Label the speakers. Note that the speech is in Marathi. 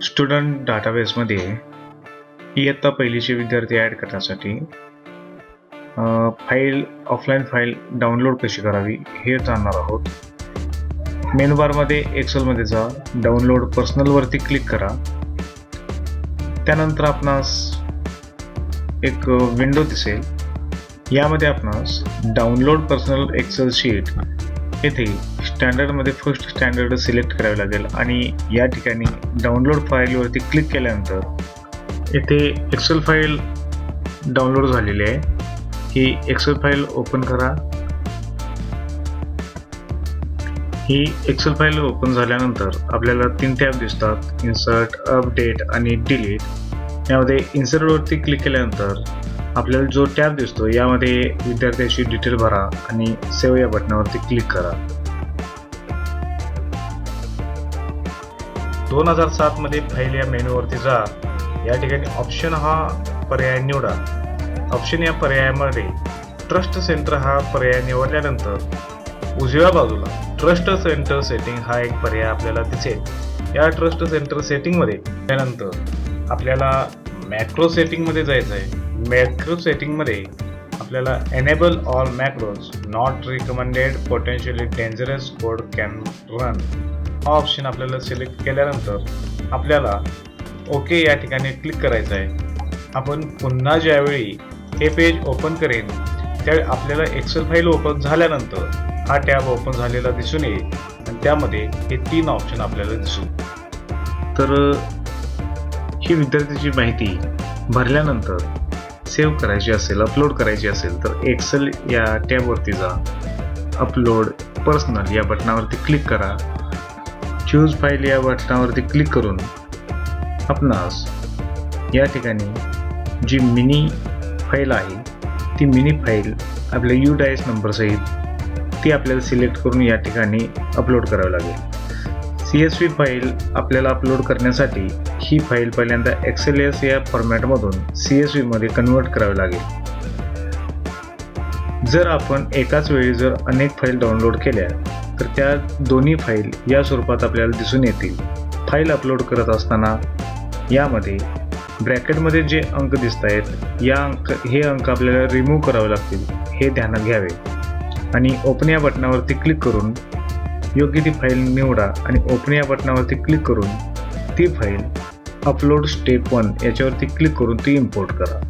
Speaker 1: स्टुडंट डाटाबेसमध्ये इयत्ता पहिलीचे विद्यार्थी ॲड करण्यासाठी ऑफलाईन फाईल डाउनलोड कशी करावी हे जाणणार आहोत. मेनू बारमध्ये एक्सेलमध्ये जा, डाउनलोड पर्सनलवरती क्लिक करा. त्यानंतर आपणास एक विंडो दिसेल. यामध्ये आपणास डाउनलोड पर्सनल एक्सेल शीट येथे स्टँडर्डमध्ये फर्स्ट स्टँडर्ड सिलेक्ट करावे लागेल आणि या ठिकाणी डाउनलोड फाईलवरती क्लिक केल्यानंतर येथे एक्सेल फाईल डाउनलोड झालेली आहे. ही एक्सेल फाईल ओपन करा. ही एक्सेल फाईल ओपन झाल्यानंतर आपल्याला 3 टॅब दिसतात: इन्सर्ट, अपडेट आणि डिलीट. यामध्ये इन्सर्टवरती क्लिक केल्यानंतर आपल्याला जो टॅब दिसतो यामध्ये विद्यार्थ्याची डिटेल भरा आणि सेव्ह या बटनावरती क्लिक करा. 2007 मध्ये फाईल या मेनूवरती जा. या ठिकाणी ऑप्शन हा पर्याय निवडा. ऑप्शन या पर्यायामध्ये ट्रस्ट सेंटर हा पर्याय निवडल्यानंतर उजव्या बाजूला ट्रस्ट सेंटर सेटिंग हा एक पर्याय आपल्याला दिसेल. या ट्रस्ट सेंटर सेटिंगमध्ये त्यानंतर आपल्याला मॅक्रो सेटिंगमध्ये जायचं आहे. मॅक्रो सेटिंगमध्ये आपल्याला enable all मॅक्रोज not recommended potentially dangerous code can run हा ऑप्शन आपल्याला सिलेक्ट केल्यानंतर आपल्याला ओके या ठिकाणी क्लिक करायचं आहे. आपण पुन्हा ज्यावेळी हे पेज ओपन करेन त्यावेळी आपल्याला एक्सेल फाईल ओपन झाल्यानंतर हा टॅब ओपन झालेला दिसून येईल आणि त्यामध्ये हे 3 ऑप्शन आपल्याला दिसून. तर ही विद्यार्थ्याची माहिती भरल्यानंतर सेव्ह करायची असेल, अपलोड करायची असेल तर एक्सेल या टॅबवरती जा. अपलोड पर्सनल या बटनावरती क्लिक करा. चूज फाईल या बटनावरती क्लिक करून आपणास या ठिकाणी जी मिनी फाईल आहे ती मिनी फाईल आपल्या UDIS नंबरसहित ती आपल्याला सिलेक्ट करून या ठिकाणी अपलोड करावी लागेल. CSV फाईल आपल्याला अपलोड करण्यासाठी ही फाईल पहिल्यांदा XLS या फॉर्मॅटमधून CSV मध्ये कन्वर्ट करावी लागेल. जर आपण एकाच वेळी जर अनेक फाईल डाउनलोड केल्या तर त्या दोन्ही फाईल या स्वरूपात आपल्याला दिसून येतील. फाईल अपलोड करत असताना यामध्ये ब्रॅकेटमध्ये जे अंक दिसत आहेत हे अंक आपल्याला रिमूव्ह करावे लागतील हे ध्यानात घ्यावे. आणि ओपन या बटनावरती क्लिक करून योग्य ती फाईल निवडा आणि ओपन या बटनावरती क्लिक करून ती फाईल अपलोड स्टेप 1 याच्यावरती क्लिक करून ती इम्पोर्ट करा.